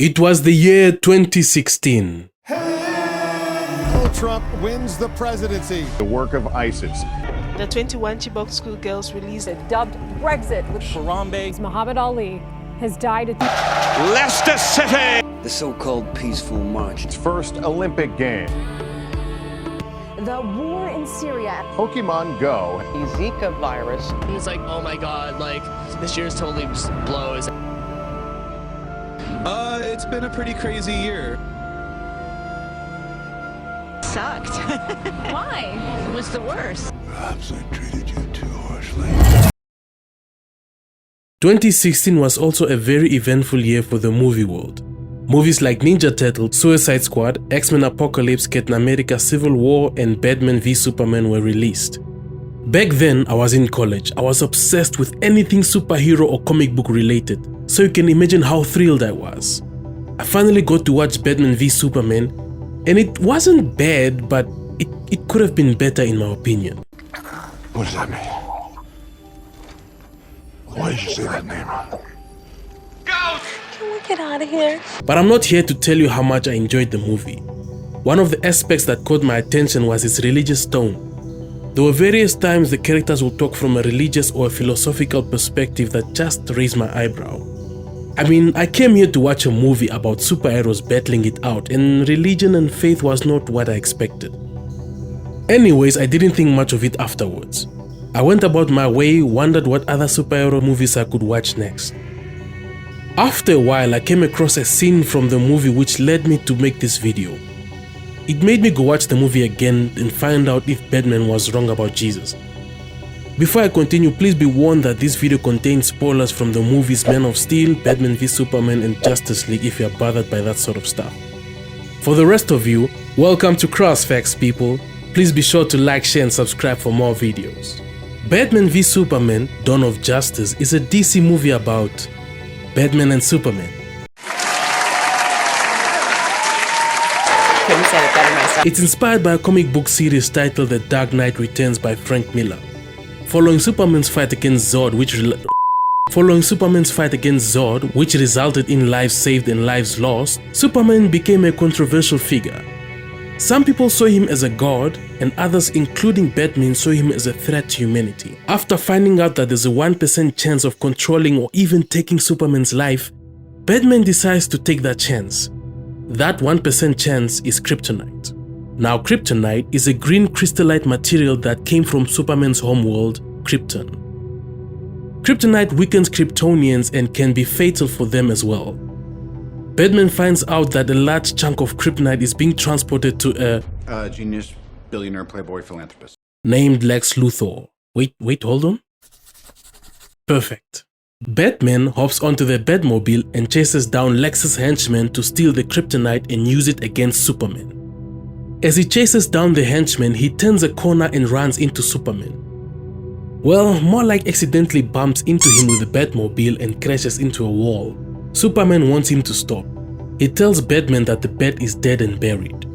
It was the year 2016. Donald Trump wins the presidency. The work of ISIS. The 21 Chibok schoolgirls released dubbed Brexit with Harambe. Muhammad Ali has died at Leicester City. The so-called peaceful march. Its first Olympic game. The war in Syria. Pokemon Go. The Zika virus. It's like, oh my god, like, this year's totally blows. It's been a pretty crazy year. Sucked. Why? It was the worst. Perhaps I treated you too harshly. 2016 was also a very eventful year for the movie world. Movies like Ninja Turtles, Suicide Squad, X-Men Apocalypse, Captain America Civil War, and Batman v Superman were released. Back then, I was in college. I was obsessed with anything superhero or comic book related, so you can imagine how thrilled I was. I finally got to watch Batman v Superman, and it wasn't bad, but it could have been better in my opinion. What does that mean? Why did you say that name? Can we get out of here? But I'm not here to tell you how much I enjoyed the movie. One of the aspects that caught my attention was its religious tone. There were various times the characters would talk from a religious or a philosophical perspective that just raised my eyebrow. I mean, I came here to watch a movie about superheroes battling it out, and religion and faith was not what I expected. Anyways, I didn't think much of it afterwards. I went about my way, wondered what other superhero movies I could watch next. After a while, I came across a scene from the movie which led me to make this video. It made me go watch the movie again and find out if Batman was wrong about Jesus. Before I continue, please be warned that this video contains spoilers from the movies Man of Steel, Batman v Superman, and Justice League if you are bothered by that sort of stuff. For the rest of you, welcome to CrossFacts, people. Please be sure to like, share, and subscribe for more videos. Batman v Superman, Dawn of Justice is a DC movie about Batman and Superman. Couldn't say it better myself. It's inspired by a comic book series titled The Dark Knight Returns by Frank Miller. Following Superman's fight against Zod, which resulted in lives saved and lives lost, Superman became a controversial figure. Some people saw him as a god, and others, including Batman, saw him as a threat to humanity. After finding out that there's a 1% chance of controlling or even taking Superman's life, Batman decides to take that chance. That 1% chance is kryptonite. Now, kryptonite is a green crystallite material that came from Superman's homeworld, Krypton. Kryptonite weakens Kryptonians and can be fatal for them as well. Batman finds out that a large chunk of kryptonite is being transported to a genius, billionaire, playboy, philanthropist named Lex Luthor. Wait, hold on. Perfect. Batman hops onto the Batmobile and chases down Lex's henchmen to steal the kryptonite and use it against Superman. As he chases down the henchman, he turns a corner and runs into Superman. Well, more like accidentally bumps into him with the Batmobile and crashes into a wall. Superman wants him to stop. He tells Batman that the Bat is dead and buried.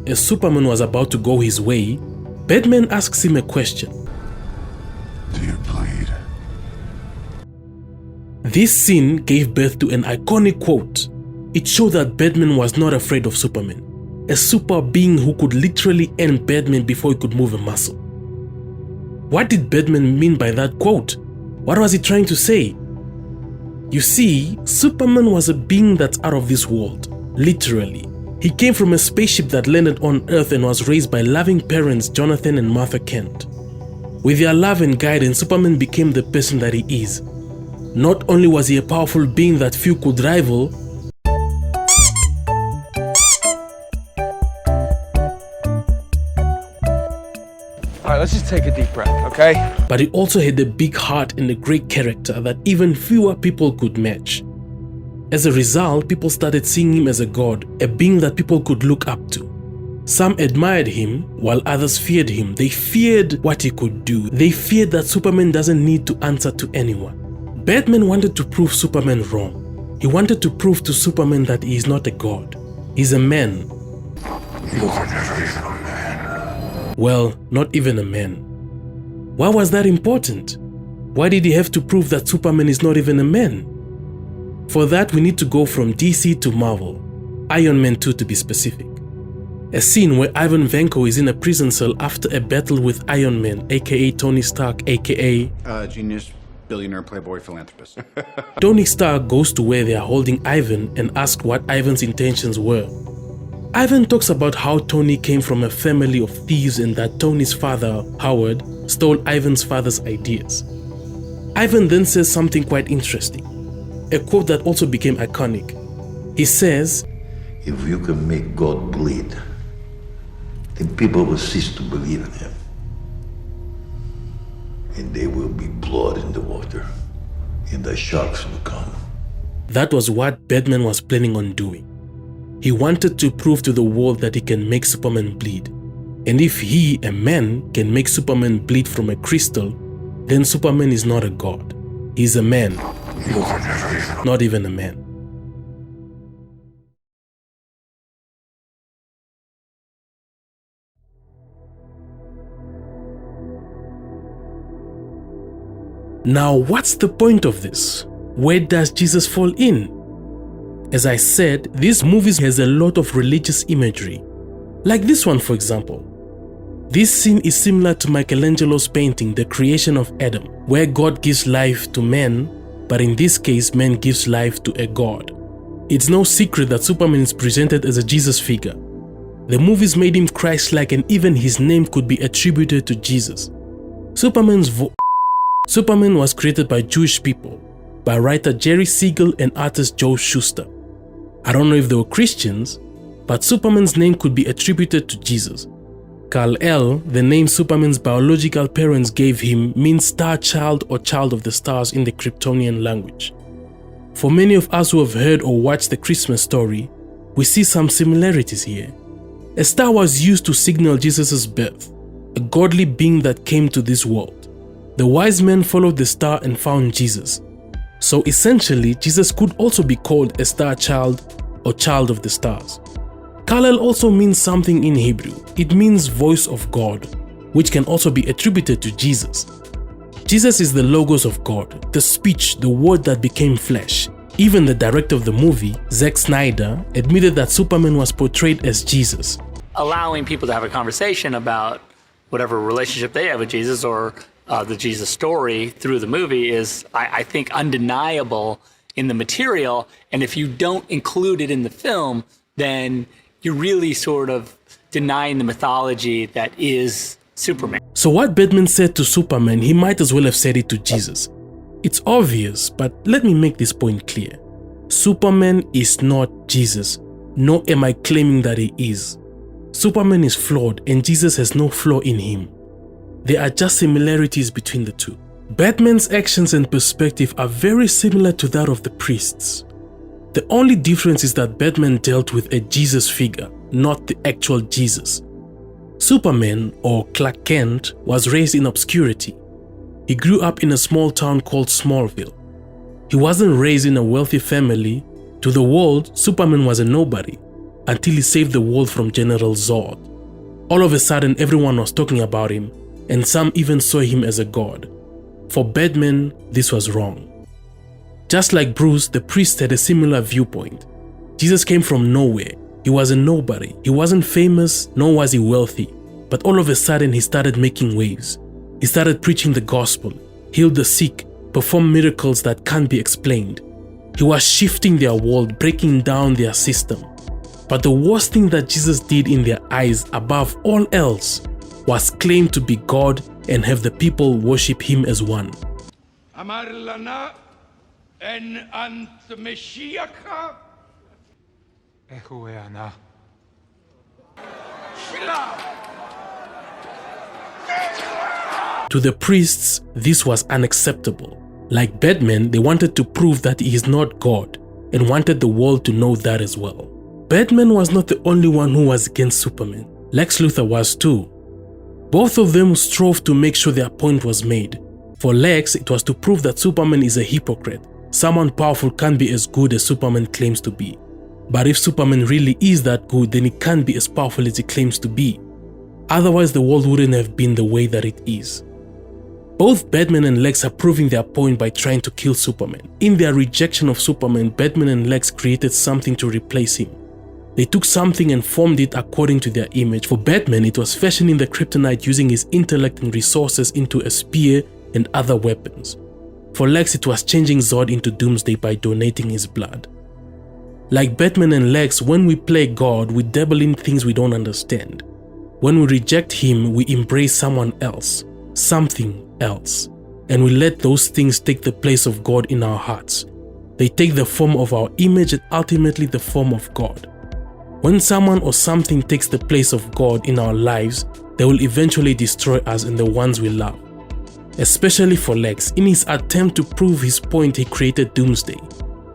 As Superman was about to go his way, Batman asks him a question. Do you bleed? This scene gave birth to an iconic quote. It showed that Batman was not afraid of Superman, a super being who could literally end Batman before he could move a muscle. What did Batman mean by that quote? What was he trying to say? You see, Superman was a being that's out of this world, literally. He came from a spaceship that landed on Earth and was raised by loving parents Jonathan and Martha Kent. With their love and guidance, Superman became the person that he is. Not only was he a powerful being that few could rival, Alright, let's just take a deep breath, okay? but he also had a big heart and a great character that even fewer people could match. As a result, people started seeing him as a god, a being that people could look up to. Some admired him, while others feared him. They feared what he could do. They feared that Superman doesn't need to answer to anyone. Batman wanted to prove Superman wrong. He wanted to prove to Superman that he is not a god. He's a man. You are never even a man. Well, not even a man. Why was that important? Why did he have to prove that Superman is not even a man? For that, we need to go from DC to Marvel, Iron Man 2 to be specific. A scene where Ivan Vanko is in a prison cell after a battle with Iron Man, aka Tony Stark, aka Genius, billionaire, playboy, philanthropist. Tony Stark goes to where they are holding Ivan and asks what Ivan's intentions were. Ivan talks about how Tony came from a family of thieves and that Tony's father, Howard, stole Ivan's father's ideas. Ivan then says something quite interesting, a quote that also became iconic. He says, If you can make God bleed, then people will cease to believe in him. And there will be blood in the water, and the sharks will come. That was what Batman was planning on doing. He wanted to prove to the world that he can make Superman bleed. And if he, a man, can make Superman bleed from a crystal, then Superman is not a god. He's a man, not even a man. Now, what's the point of this? Where does Jesus fall in? As I said, this movie has a lot of religious imagery. Like this one, for example. This scene is similar to Michelangelo's painting, The Creation of Adam, where God gives life to man, but in this case, man gives life to a god. It's no secret that Superman is presented as a Jesus figure. The movies made him Christ-like, and even his name could be attributed to Jesus. Superman was created by Jewish people, by writer Jerry Siegel and artist Joe Shuster. I don't know if they were Christians, but Superman's name could be attributed to Jesus. Kal-El, the name Superman's biological parents gave him, means star child or child of the stars in the Kryptonian language. For many of us who have heard or watched the Christmas story, we see some similarities here. A star was used to signal Jesus' birth, a godly being that came to this world. The wise men followed the star and found Jesus. So essentially, Jesus could also be called a star child or child of the stars. Kal-El also means something in Hebrew. It means voice of God, which can also be attributed to Jesus. Jesus is the logos of God, the speech, the word that became flesh. Even the director of the movie, Zack Snyder, admitted that Superman was portrayed as Jesus. Allowing people to have a conversation about whatever relationship they have with Jesus or the Jesus story through the movie is, I think, undeniable in the material. And if you don't include it in the film, then you're really sort of denying the mythology that is Superman. So what Batman said to Superman, he might as well have said it to Jesus. It's obvious, but let me make this point clear. Superman is not Jesus, nor am I claiming that he is. Superman is flawed and Jesus has no flaw in him. There are just similarities between the two. Batman's actions and perspective are very similar to that of the priests. The only difference is that Batman dealt with a Jesus figure, not the actual Jesus. Superman, or Clark Kent, was raised in obscurity. He grew up in a small town called Smallville. He wasn't raised in a wealthy family. To the world, Superman was a nobody, until he saved the world from General Zod. All of a sudden, everyone was talking about him, and some even saw him as a god. For Batman, this was wrong. Just like Bruce, the priest had a similar viewpoint. Jesus came from nowhere. He was a nobody. He wasn't famous, nor was he wealthy. But all of a sudden, he started making waves. He started preaching the gospel, healed the sick, performed miracles that can't be explained. He was shifting their world, breaking down their system. But the worst thing that Jesus did in their eyes, above all else, was claim to be God and have the people worship him as one. To the priests, this was unacceptable. Like Batman, they wanted to prove that he is not God and wanted the world to know that as well. Batman was not the only one who was against Superman. Lex Luthor was too. Both of them strove to make sure their point was made. For Lex, it was to prove that Superman is a hypocrite. Someone powerful can't be as good as Superman claims to be. But if Superman really is that good, then he can't be as powerful as he claims to be. Otherwise, the world wouldn't have been the way that it is. Both Batman and Lex are proving their point by trying to kill Superman. In their rejection of Superman, Batman and Lex created something to replace him. They took something and formed it according to their image. For Batman, it was fashioning the kryptonite using his intellect and resources into a spear and other weapons. For Lex, it was changing Zod into Doomsday by donating his blood. Like Batman and Lex, when we play God, we dabble in things we don't understand. When we reject him, we embrace someone else, something else, and we let those things take the place of God in our hearts. They take the form of our image and ultimately the form of God. When someone or something takes the place of God in our lives, they will eventually destroy us and the ones we love. Especially for Lex, in his attempt to prove his point, he created Doomsday.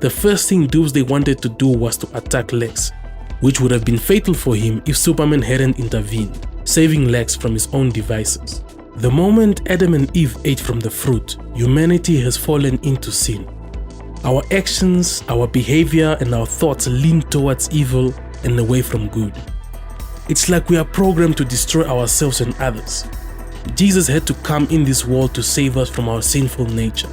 The first thing Doomsday wanted to do was to attack Lex, which would have been fatal for him if Superman hadn't intervened, saving Lex from his own devices. The moment Adam and Eve ate from the fruit, humanity has fallen into sin. Our actions, our behavior, and our thoughts lean towards evil and away from good. It's like we are programmed to destroy ourselves and others. Jesus had to come in this world to save us from our sinful nature.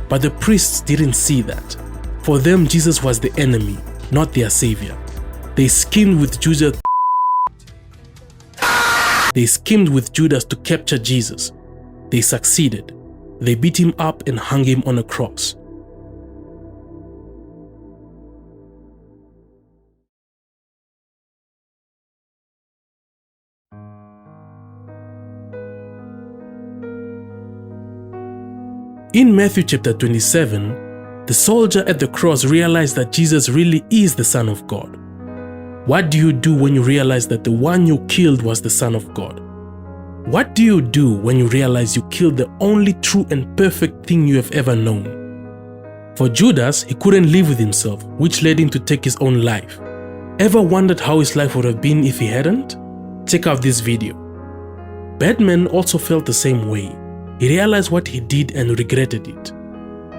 But the priests didn't see that. For them, Jesus was the enemy, not their savior. They schemed with Judas to capture Jesus. They succeeded. They beat him up and hung him on a cross. In Matthew chapter 27, the soldier at the cross realized that Jesus really is the Son of God. What do you do when you realize that the one you killed was the Son of God? What do you do when you realize you killed the only true and perfect thing you have ever known? For Judas, he couldn't live with himself, which led him to take his own life. Ever wondered how his life would have been if he hadn't? Check out this video. Batman also felt the same way. He realized what he did and regretted it.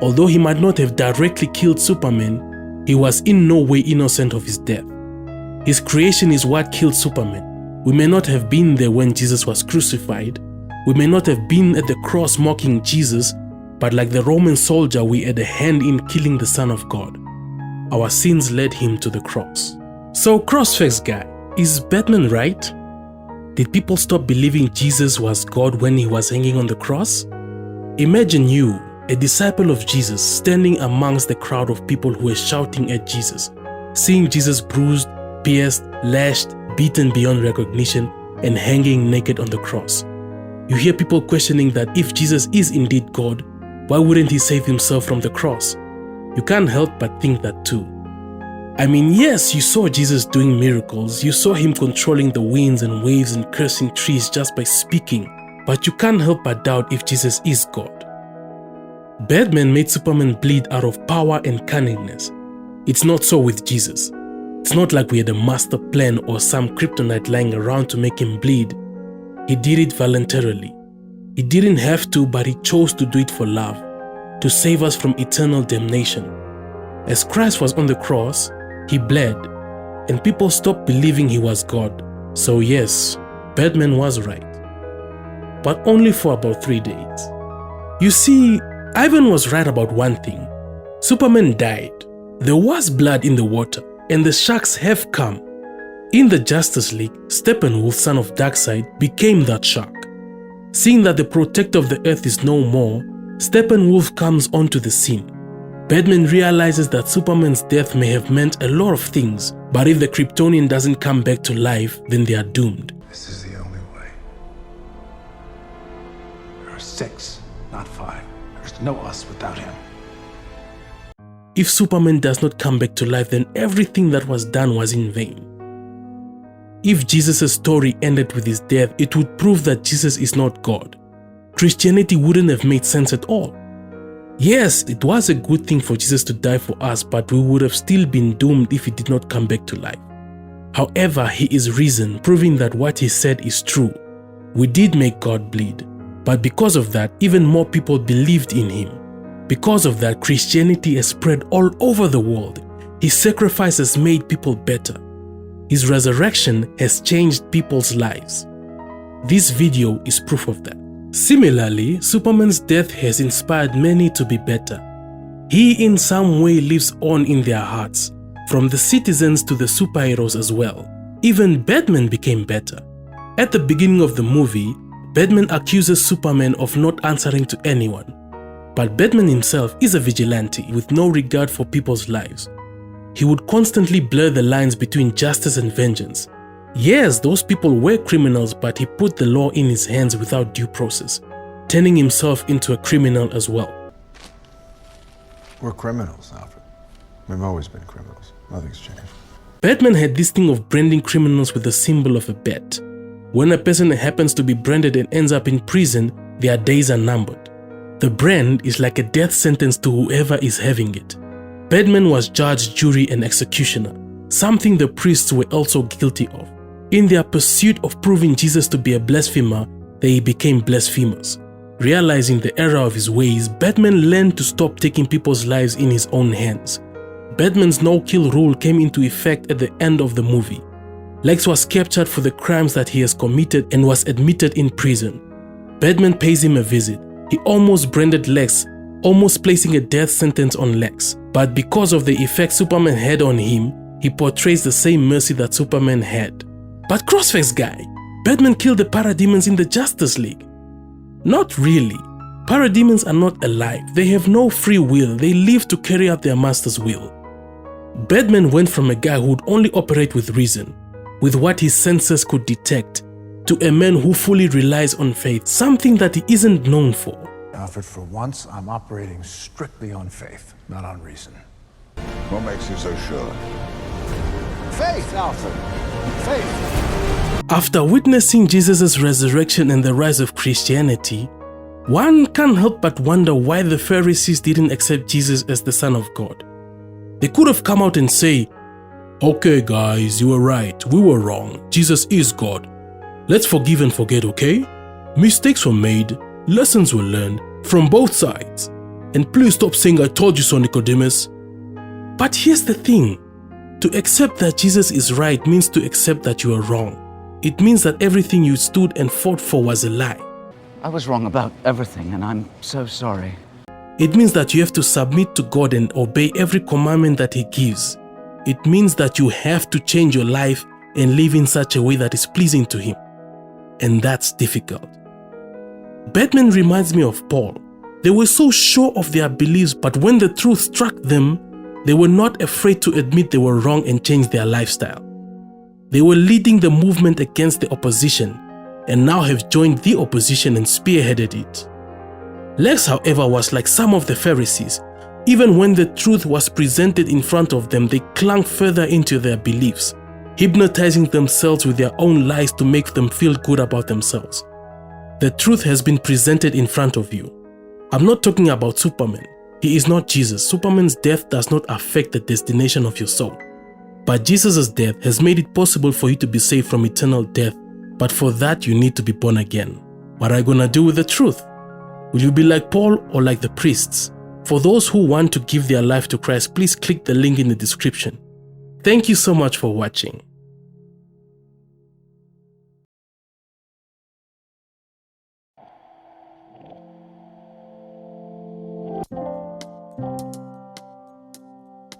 Although he might not have directly killed Superman, he was in no way innocent of his death. His creation is what killed Superman. We may not have been there when Jesus was crucified. We may not have been at the cross mocking Jesus, but like the Roman soldier, we had a hand in killing the Son of God. Our sins led him to the cross. So, CrossFacts guy, is Batman right? Did people stop believing Jesus was God when he was hanging on the cross? Imagine you, a disciple of Jesus, standing amongst the crowd of people who were shouting at Jesus, seeing Jesus bruised, pierced, lashed, beaten beyond recognition, and hanging naked on the cross. You hear people questioning that if Jesus is indeed God, why wouldn't he save himself from the cross? You can't help but think that too. I mean, yes, you saw Jesus doing miracles, you saw him controlling the winds and waves and cursing trees just by speaking, but you can't help but doubt if Jesus is God. Batman made Superman bleed out of power and cunningness. It's not so with Jesus. It's not like we had a master plan or some kryptonite lying around to make him bleed. He did it voluntarily. He didn't have to, but he chose to do it for love, to save us from eternal damnation. As Christ was on the cross, he bled, and people stopped believing he was God. So yes, Batman was right. But only for about 3 days. You see, Ivan was right about one thing. Superman died. There was blood in the water, and the sharks have come. In the Justice League, Steppenwolf, son of Darkseid, became that shark. Seeing that the protector of the earth is no more, Steppenwolf comes onto the scene. Batman realizes that Superman's death may have meant a lot of things, but if the Kryptonian doesn't come back to life, then they are doomed. This is the only way. There are 6, not 5. There's no us without him. If Superman does not come back to life, then everything that was done was in vain. If Jesus' story ended with his death, it would prove that Jesus is not God. Christianity wouldn't have made sense at all. Yes, it was a good thing for Jesus to die for us, but we would have still been doomed if he did not come back to life. However, he is risen, proving that what he said is true. We did make God bleed, but because of that, even more people believed in him. Because of that, Christianity has spread all over the world. His sacrifice has made people better. His resurrection has changed people's lives. This video is proof of that. Similarly, Superman's death has inspired many to be better. He in some way lives on in their hearts, from the citizens to the superheroes as well. Even Batman became better. At the beginning of the movie, Batman accuses Superman of not answering to anyone. But Batman himself is a vigilante with no regard for people's lives. He would constantly blur the lines between justice and vengeance. Yes, those people were criminals, but he put the law in his hands without due process, turning himself into a criminal as well. We're criminals, Alfred. We've always been criminals. Nothing's changed. Batman had this thing of branding criminals with the symbol of a bat. When a person happens to be branded and ends up in prison, their days are numbered. The brand is like a death sentence to whoever is having it. Batman was judge, jury, and executioner, something the priests were also guilty of. In their pursuit of proving Jesus to be a blasphemer, they became blasphemers. Realizing the error of his ways, Batman learned to stop taking people's lives in his own hands. Batman's no-kill rule came into effect at the end of the movie. Lex was captured for the crimes that he has committed and was admitted in prison. Batman pays him a visit. He almost branded Lex, almost placing a death sentence on Lex. But because of the effect Superman had on him, he portrays the same mercy that Superman had. But CrossFacts guy, Batman killed the parademons in the Justice League. Not really. Parademons are not alive. They have no free will. They live to carry out their master's will. Batman went from a guy who would only operate with reason, with what his senses could detect, to a man who fully relies on faith, something that he isn't known for. Alfred, for once, I'm operating strictly on faith, not on reason. What makes you so sure? Faith, Alfred. Faith. After witnessing Jesus' resurrection and the rise of Christianity, one can't help but wonder why the Pharisees didn't accept Jesus as the Son of God. They could have come out and say, "Okay guys, you were right, we were wrong, Jesus is God. Let's forgive and forget, okay? Mistakes were made, lessons were learned from both sides. And please stop saying I told you so, Nicodemus." But here's the thing. To accept that Jesus is right means to accept that you are wrong. It means that everything you stood and fought for was a lie. I was wrong about everything, and I'm so sorry. It means that you have to submit to God and obey every commandment that He gives. It means that you have to change your life and live in such a way that is pleasing to Him. And that's difficult. Batman reminds me of Paul. They were so sure of their beliefs, but when the truth struck them, they were not afraid to admit they were wrong and change their lifestyle. They were leading the movement against the opposition and now have joined the opposition and spearheaded it. Lex, however, was like some of the Pharisees. Even when the truth was presented in front of them, they clung further into their beliefs, hypnotizing themselves with their own lies to make them feel good about themselves. The truth has been presented in front of you. I'm not talking about Superman. He is not Jesus. Superman's death does not affect the destination of your soul. But Jesus' death has made it possible for you to be saved from eternal death. But for that, you need to be born again. What are you gonna do with the truth? Will you be like Paul or like the priests? For those who want to give their life to Christ, please click the link in the description. Thank you so much for watching.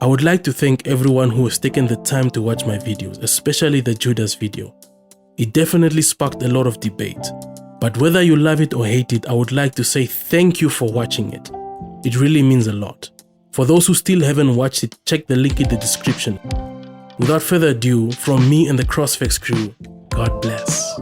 I would like to thank everyone who has taken the time to watch my videos, especially the Judas video. It definitely sparked a lot of debate. But whether you love it or hate it, I would like to say thank you for watching it. It really means a lot. For those who still haven't watched it, check the link in the description. Without further ado, from me and the CrossFacts crew, God bless.